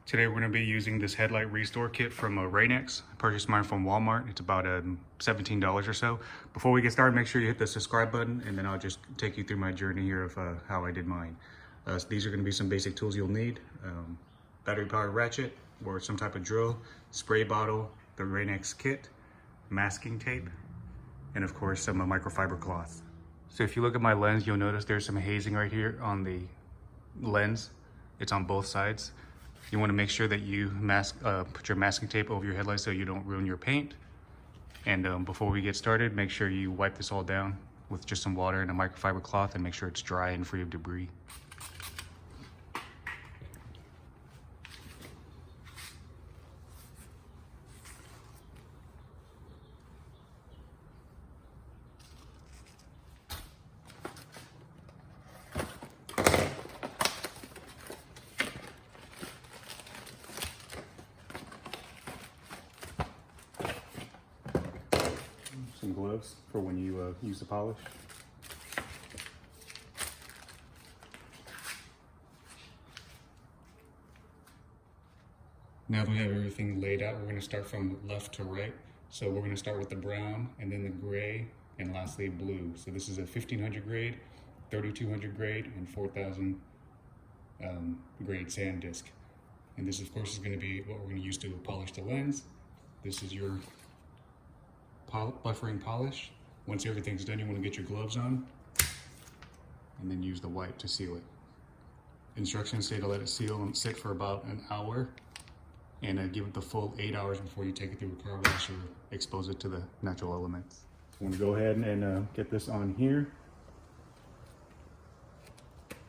Today we're going to be using this headlight restore kit from Rain-X. I purchased mine from Walmart. It's about $17 or so. Before we get started, make sure you hit the subscribe button, and then I'll just take you through my journey here of how I did mine. So these are going to be some basic tools you'll need. Battery powered ratchet or some type of drill, spray bottle, the Rain-X kit, masking tape, and of course some microfiber cloth. So if you look at my lens, you'll notice there's some hazing right here on the lens. It's on both sides. You want to make sure that you put your masking tape over your headlight so you don't ruin your paint. And before we get started, make sure you wipe this all down with just some water and a microfiber cloth and make sure it's dry and free of debris. Some gloves for when you use the polish. Now that we have everything laid out, we're going to start from left to right. So we're going to start with the brown, and then the gray, and lastly blue. So this is a 1500 grade, 3200 grade, and 4000 grade sand disc. And this, of course, is going to be what we're going to use to polish the lens. This is your buffering polish. Once everything's done, you want to get your gloves on and then use the white to seal it. Instructions say to let it seal and sit for about an hour and give it the full 8 hours before you take it through a car wash or expose it to the natural elements. So I'm going to go ahead and get this on here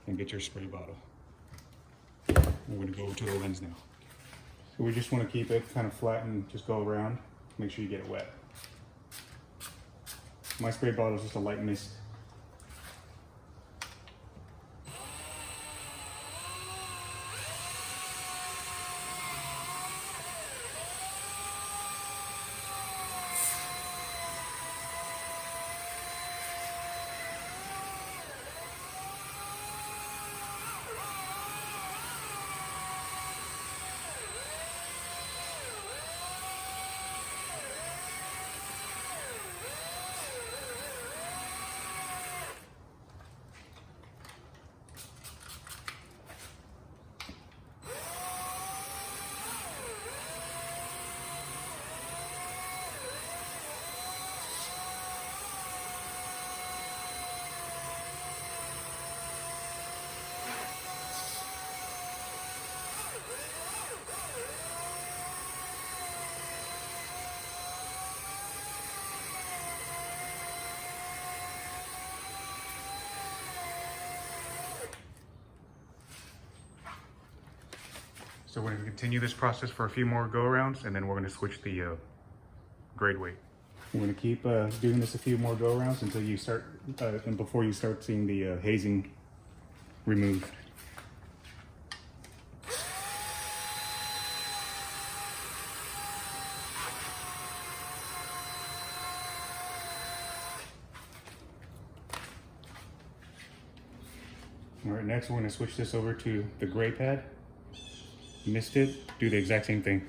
and get your spray bottle. We're going to go to the lens now. So we just want to keep it kind of flat and just go around. Make sure you get it wet. My spray bottle is just a light mist. So we're going to continue this process for a few more go-arounds, and then we're going to switch the grade weight. We're going to keep doing this a few more go-arounds until you start, and before you start seeing the hazing removed. All right, next we're going to switch this over to the gray pad. Missed it, do the exact same thing.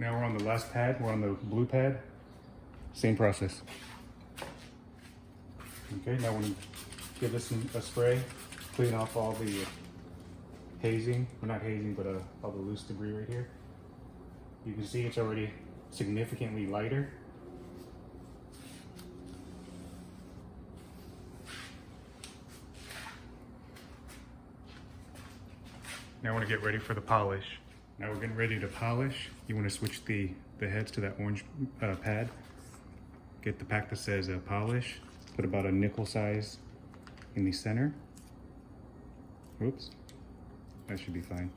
Now we're on the last pad, we're on the blue pad. Same process. Okay, now we're going to give this a spray, clean off all the hazing, well not hazing, but all the loose debris right here. You can see it's already significantly lighter. Now I want to get ready for the polish. Now we're getting ready to polish. You want to switch the heads to that orange pad. Get the pack that says polish. Put about a nickel size in the center. Oops, that should be fine.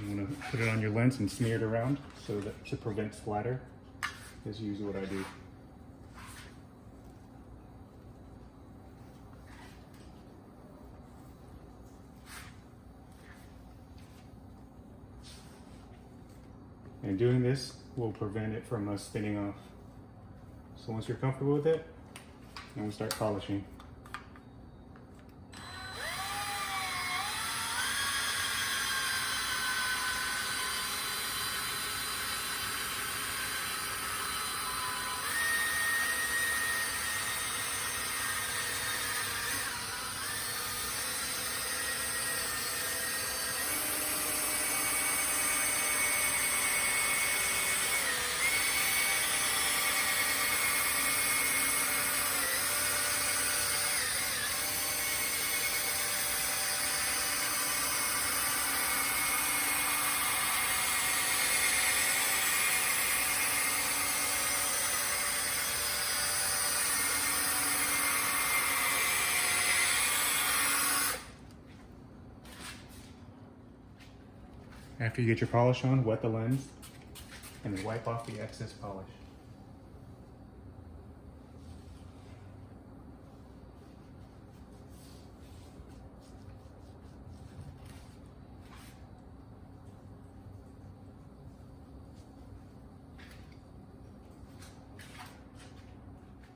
You want to put it on your lens and smear it around so that to prevent splatter. Is usually what I do. And doing this will prevent it from spinning off. So once you're comfortable with it, then we'll start polishing. After you get your polish on, wet the lens and then wipe off the excess polish.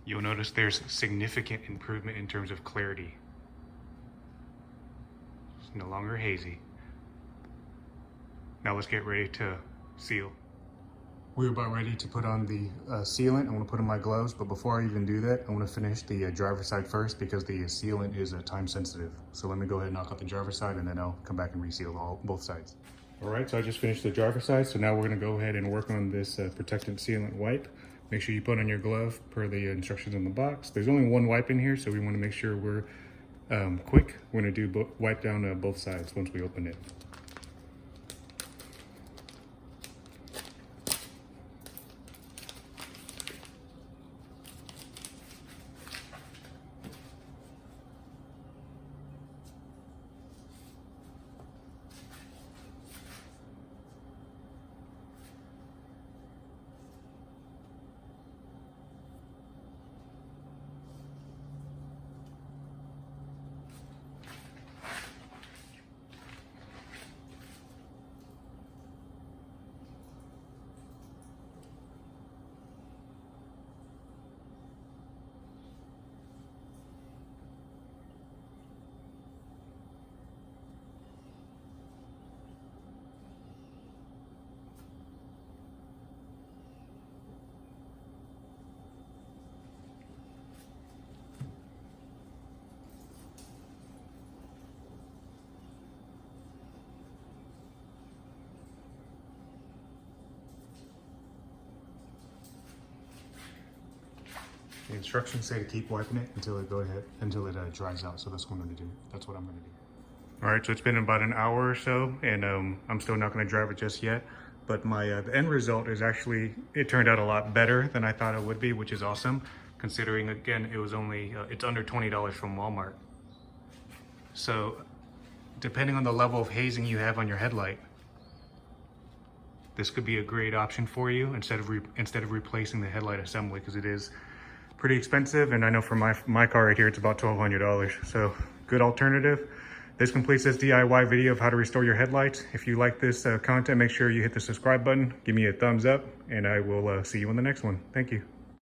You'll notice there's significant improvement in terms of clarity. It's no longer hazy. Now let's get ready to seal. We're about ready to put on the sealant. I want to put on my gloves, but before I even do that, I want to finish the driver's side first because the sealant is time sensitive. So let me go ahead and knock out the driver's side and then I'll come back and reseal both sides. All right, so I just finished the driver's side. So now we're gonna go ahead and work on this protectant sealant wipe. Make sure you put on your glove per the instructions in the box. There's only one wipe in here, so we want to make sure we're quick. We're gonna do wipe down both sides once we open it. The instructions say to keep wiping it until it dries out. So that's what I'm gonna do. That's what I'm gonna do. All right, so it's been about an hour or so, and I'm still not gonna drive it just yet. But my the end result is actually, it turned out a lot better than I thought it would be, which is awesome, considering again it was only it's under $20 from Walmart. So depending on the level of hazing you have on your headlight, this could be a great option for you instead of replacing the headlight assembly, because it is pretty expensive, and I know for my car right here it's about $1,200. So good alternative. This completes this DIY video of how to restore your headlights. If you like this content, make sure you hit the subscribe button, give me a thumbs up, and I will see you on the next one. Thank you.